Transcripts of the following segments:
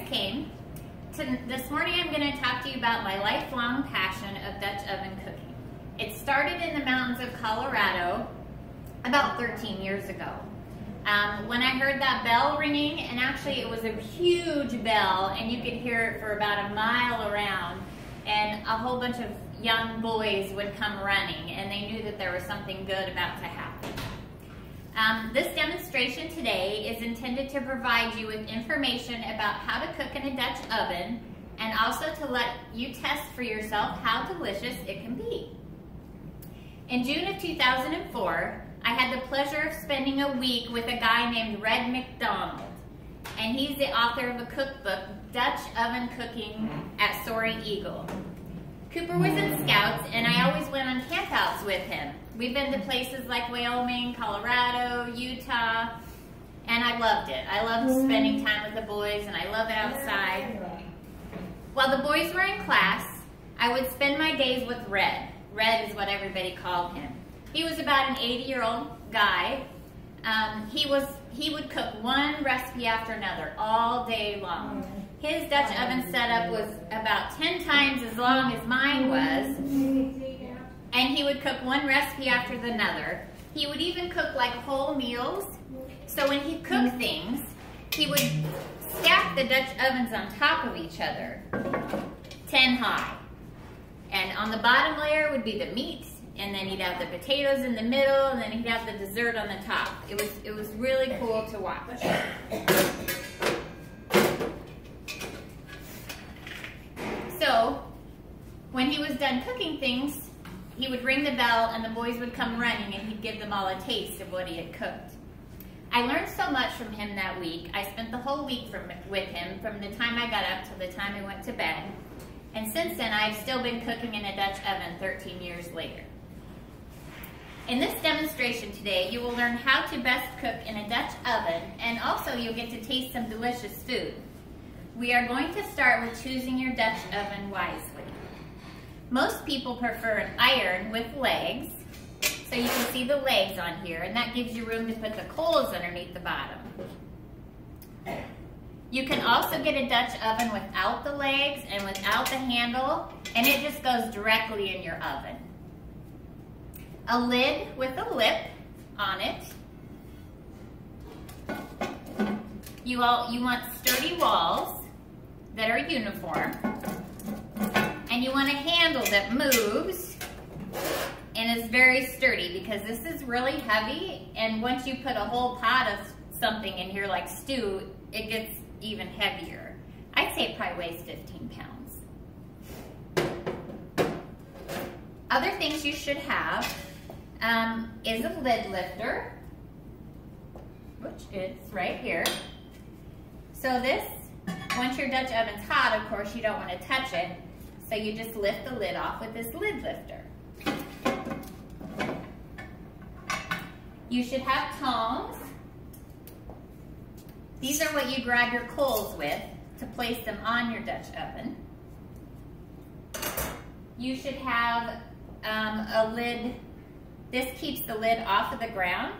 came. This morning I'm going to talk to you about my lifelong passion of Dutch oven cooking. It started in the mountains of Colorado about 13 years ago. When I heard that bell ringing, and actually it was a huge bell, and you could hear it for about a mile around, and a whole bunch of young boys would come running, and they knew that there was something good about to happen. This demonstration today is intended to provide you with information about how to cook in a Dutch oven, and also to let you test for yourself how delicious it can be. In June of 2004, I had the pleasure of spending a week with a guy named Red McDonald, and he's the author of a cookbook, Dutch Oven Cooking at Soaring Eagle. Cooper was in Scouts, and I always went on campouts with him. We've been to places like Wyoming, Colorado, Utah, and I loved it. I loved spending time with the boys, and I love outside. While the boys were in class, I would spend my days with Red. Red is what everybody called him. He was about an 80-year-old guy. He would cook one recipe after another all day long. His Dutch oven setup was about 10 times as long as mine was, and he would cook one recipe after another. He would even cook like whole meals. So when he cooked things, he would stack the Dutch ovens on top of each other, 10 high. And on the bottom layer would be the meat, and then he'd have the potatoes in the middle, and then he'd have the dessert on the top. It was really cool to watch. So, when he was done cooking things, he would ring the bell and the boys would come running, and he'd give them all a taste of what he had cooked. I learned so much from him that week. I spent the whole week with him, from the time I got up to the time I went to bed. And since then, I've still been cooking in a Dutch oven 13 years later. In this demonstration today, you will learn how to best cook in a Dutch oven, and also you'll get to taste some delicious food. We are going to start with choosing your Dutch oven wisely. Most people prefer an iron with legs, so you can see the legs on here, and that gives you room to put the coals underneath the bottom. You can also get a Dutch oven without the legs and without the handle, and it just goes directly in your oven. A lid with a lip on it. You want sturdy walls that are uniform, and you want a handle that moves and is very sturdy, because this is really heavy, and once you put a whole pot of something in here like stew, it gets even heavier. I'd say it probably weighs 15 pounds. Other things you should have is a lid lifter, which is right here. So this, once your Dutch oven's hot, of course, you don't want to touch it, so you just lift the lid off with this lid lifter. You should have tongs. These are what you grab your coals with to place them on your Dutch oven. You should have a lid. This keeps the lid off of the ground.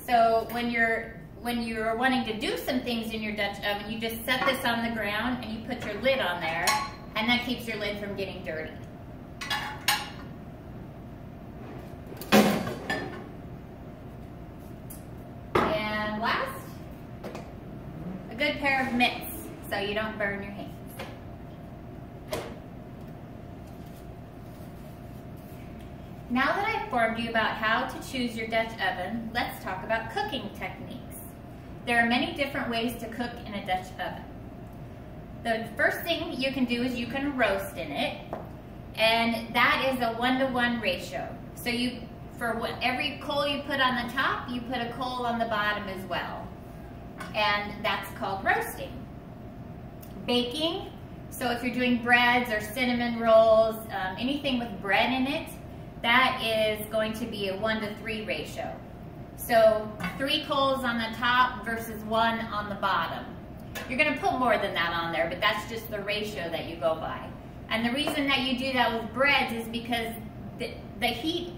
So when you're wanting to do some things in your Dutch oven, you just set this on the ground and you put your lid on there, and that keeps your lid from getting dirty. And last, a good pair of mitts so you don't burn your hands. Now that I've informed you about how to choose your Dutch oven, let's talk about cooking techniques. There are many different ways to cook in a Dutch oven. The first thing you can do is you can roast in it, and that is a 1-to-1 ratio. So for every coal you put on the top, you put a coal on the bottom as well. And that's called roasting. Baking, so if you're doing breads or cinnamon rolls, anything with bread in it, that is going to be a 1-to-3 ratio. So 3 coals on the top versus 1 on the bottom. You're going to put more than that on there, but that's just the ratio that you go by. And the reason that you do that with breads is because the heat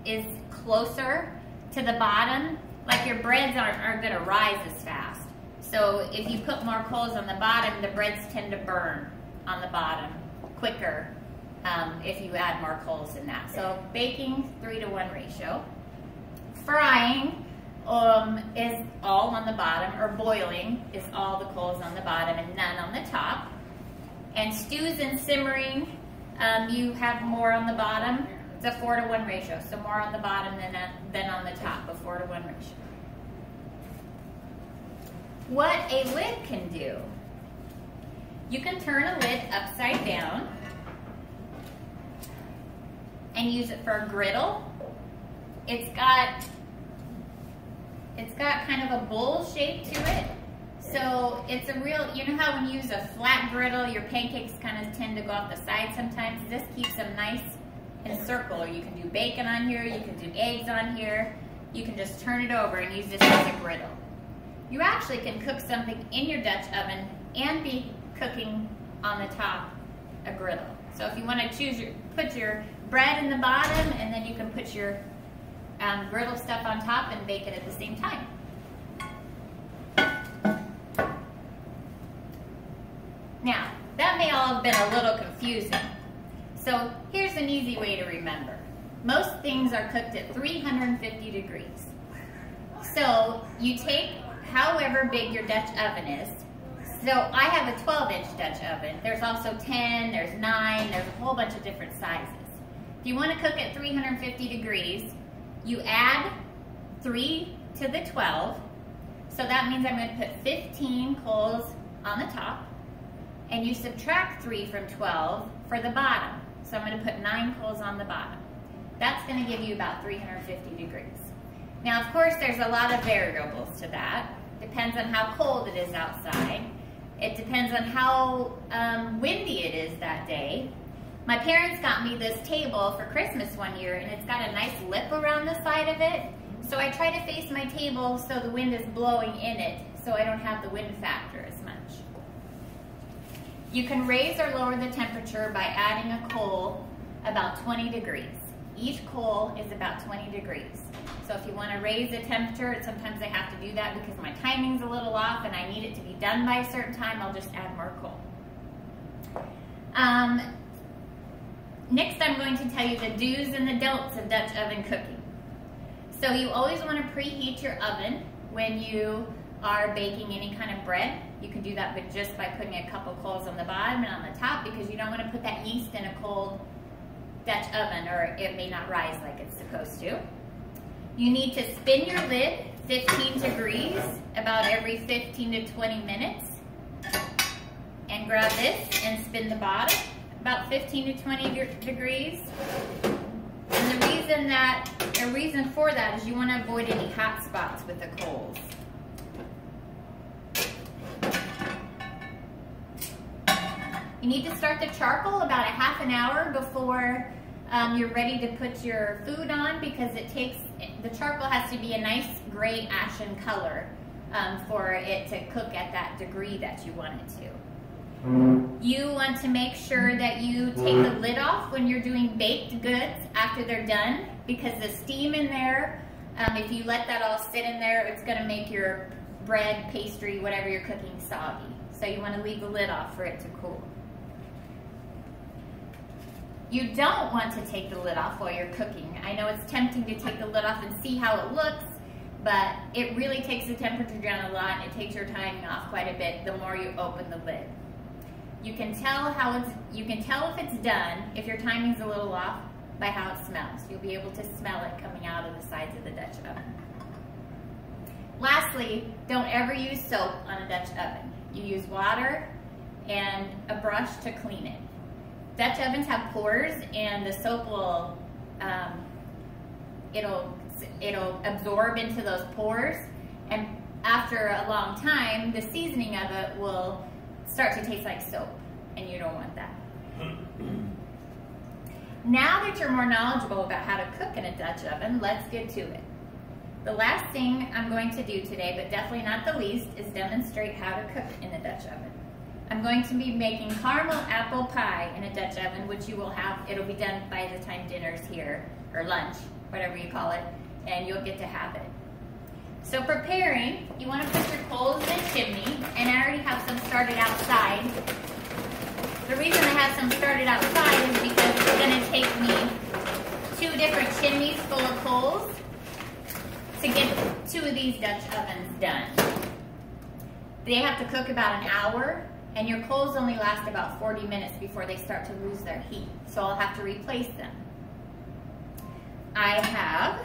is closer to the bottom. Like your breads aren't going to rise as fast. So if you put more coals on the bottom, the breads tend to burn on the bottom quicker if you add more coals in that. So baking, 3-to-1 ratio. Frying is all on the bottom, or boiling is all the coals on the bottom and none on the top. And stews and simmering, you have more on the bottom. It's a 4-to-1 ratio, so more on the bottom than on the top, a 4-to-1 ratio. What a lid can do. You can turn a lid upside down and use it for a griddle. It's got kind of a bowl shape to it. So it's a real, you know how when you use a flat griddle, your pancakes kind of tend to go off the side sometimes? This keeps them nice and circular. You can do bacon on here, you can do eggs on here. You can just turn it over and use this as a griddle. You actually can cook something in your Dutch oven and be cooking on the top a griddle. So if you want to put your bread in the bottom, and then you can put your griddle stuff on top and bake it at the same time. Now, that may all have been a little confusing. So here's an easy way to remember. Most things are cooked at 350 degrees. So you take however big your Dutch oven is. So I have a 12-inch Dutch oven. There's also 10, there's 9, there's a whole bunch of different sizes. If you want to cook at 350 degrees, you add 3 to the 12. So that means I'm going to put 15 coals on the top, and you subtract 3 from 12 for the bottom. So I'm going to put 9 coals on the bottom. That's going to give you about 350 degrees. Now, of course, there's a lot of variables to that. Depends on how cold it is outside. It depends on how windy it is that day. My parents got me this table for Christmas one year, and it's got a nice lip around the side of it. So I try to face my table so the wind is blowing in it, so I don't have the wind factor as much. You can raise or lower the temperature by adding a coal about 20 degrees. Each coal is about 20 degrees. So if you want to raise the temperature, sometimes I have to do that because my timing's a little off and I need it to be done by a certain time, I'll just add more coal. Next, I'm going to tell you the do's and the don'ts of Dutch oven cooking. So you always want to preheat your oven when you are baking any kind of bread. You can do that just by putting a couple coals on the bottom and on the top, because you don't want to put that yeast in a cold Dutch oven or it may not rise like it's supposed to. You need to spin your lid 15 degrees about every 15 to 20 minutes. And grab this and spin the bottom about 15 to 20 degrees. And the reason for that is you want to avoid any hot spots with the coals. You need to start the charcoal about a half an hour before you're ready to put your food on, because the charcoal has to be a nice gray ashen color for it to cook at that degree that you want it to. You want to make sure that you take the lid off when you're doing baked goods after they're done, because the steam in there, if you let that all sit in there, it's going to make your bread, pastry, whatever you're cooking soggy. So you want to leave the lid off for it to cool. You don't want to take the lid off while you're cooking. I know it's tempting to take the lid off and see how it looks, but it really takes the temperature down a lot and it takes your timing off quite a bit the more you open the lid. You can tell if it's done, if your timing's a little off, by how it smells. You'll be able to smell it coming out of the sides of the Dutch oven. Lastly, don't ever use soap on a Dutch oven. You use water and a brush to clean it. Dutch ovens have pores, and the soap will, it'll absorb into those pores, and after a long time, the seasoning of it will start to taste like soap, and you don't want that. Now that you're more knowledgeable about how to cook in a Dutch oven, let's get to it. The last thing I'm going to do today, but definitely not the least, is demonstrate how to cook in a Dutch oven. I'm going to be making caramel apple pie in a Dutch oven, which you will have, it'll be done by the time dinner's here, or lunch, whatever you call it, and you'll get to have it. So preparing, you want to put your coals in a chimney, and I already have some started outside. The reason I have some started outside is because it's going to take me 2 different chimneys full of coals to get 2 of these Dutch ovens done. They have to cook about an hour, and your coals only last about 40 minutes before they start to lose their heat, so I'll have to replace them. I have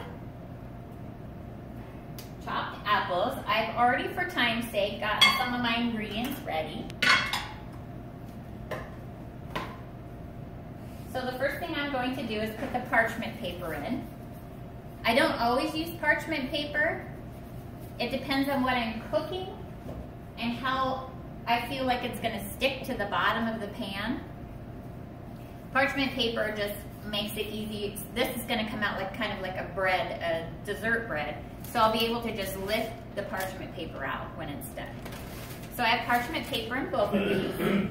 chopped apples. I've already, for time's sake, gotten some of my ingredients ready. So the first thing I'm going to do is put the parchment paper in. I don't always use parchment paper. It depends on what I'm cooking and how I feel like it's going to stick to the bottom of the pan. Parchment paper just makes it easy. This is going to come out like kind of like a bread, a dessert bread. So I'll be able to just lift the parchment paper out when it's done. So I have parchment paper in both of these.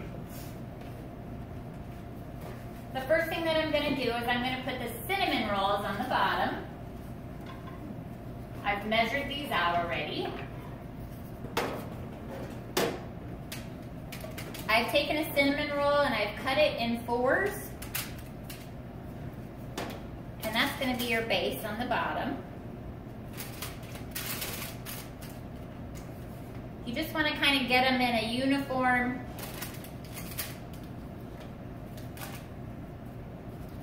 The first thing that I'm going to do is I'm going to put the cinnamon rolls on the bottom. I've measured these out already. I've taken a cinnamon roll and I've cut it in 4s. And that's going to be your base on the bottom. You just want to kind of get them in a uniform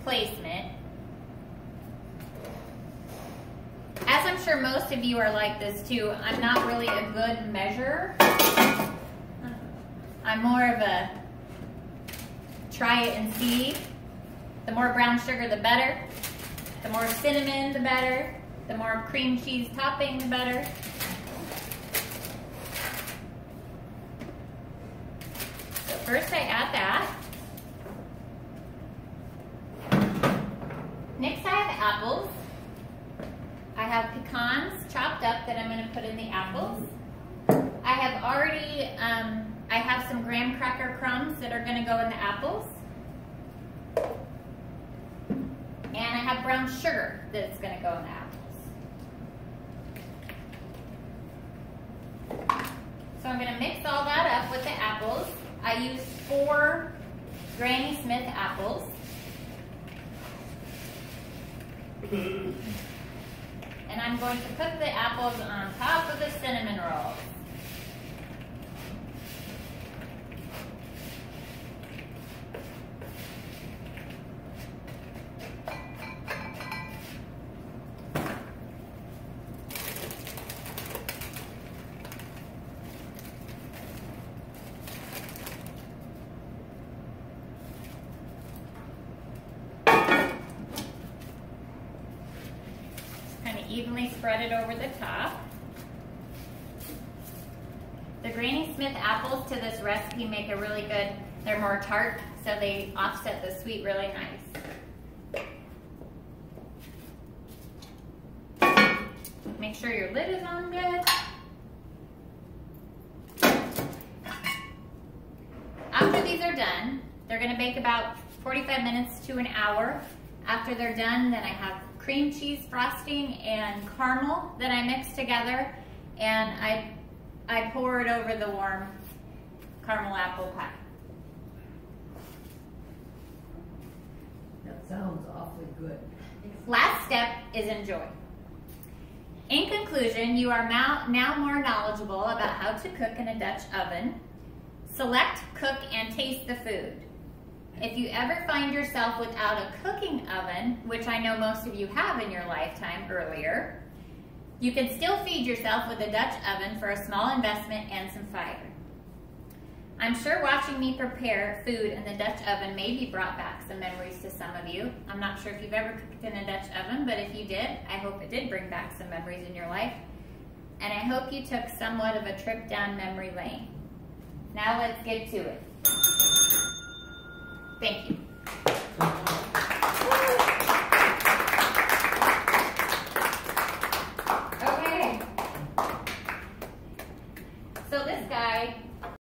placement. As I'm sure most of you are like this too, I'm not really a good measurer. I'm more of a try it and see. The more brown sugar, the better. The more cinnamon, the better. The more cream cheese topping, the better. So first I add that. Next I have apples. I have pecans chopped up that I'm going to put in the apples. I have already, I have some graham cracker crumbs that are going to go in the apples. And I have brown sugar that's going to go in the apples. So I'm going to mix all that up with the apples. I used 4 Granny Smith apples. And I'm going to put the apples on top of the cinnamon rolls. Evenly spread it over the top. The Granny Smith apples to this recipe make a really good, they're more tart, so they offset the sweet really nice. Make sure your lid is on good. After these are done, they're going to bake about 45 minutes to an hour. After they're done, then I have cream cheese frosting and caramel that I mix together, and I pour it over the warm caramel apple pie. That sounds awfully good. Last step is enjoy. In conclusion, you are now more knowledgeable about how to cook in a Dutch oven. Select, cook, and taste the food. If you ever find yourself without a cooking oven, which I know most of you have in your lifetime earlier, you can still feed yourself with a Dutch oven for a small investment and some fire. I'm sure watching me prepare food in the Dutch oven maybe brought back some memories to some of you. I'm not sure if you've ever cooked in a Dutch oven, but if you did, I hope it did bring back some memories in your life. And I hope you took somewhat of a trip down memory lane. Now let's get to it. Thank you. Okay. So this guy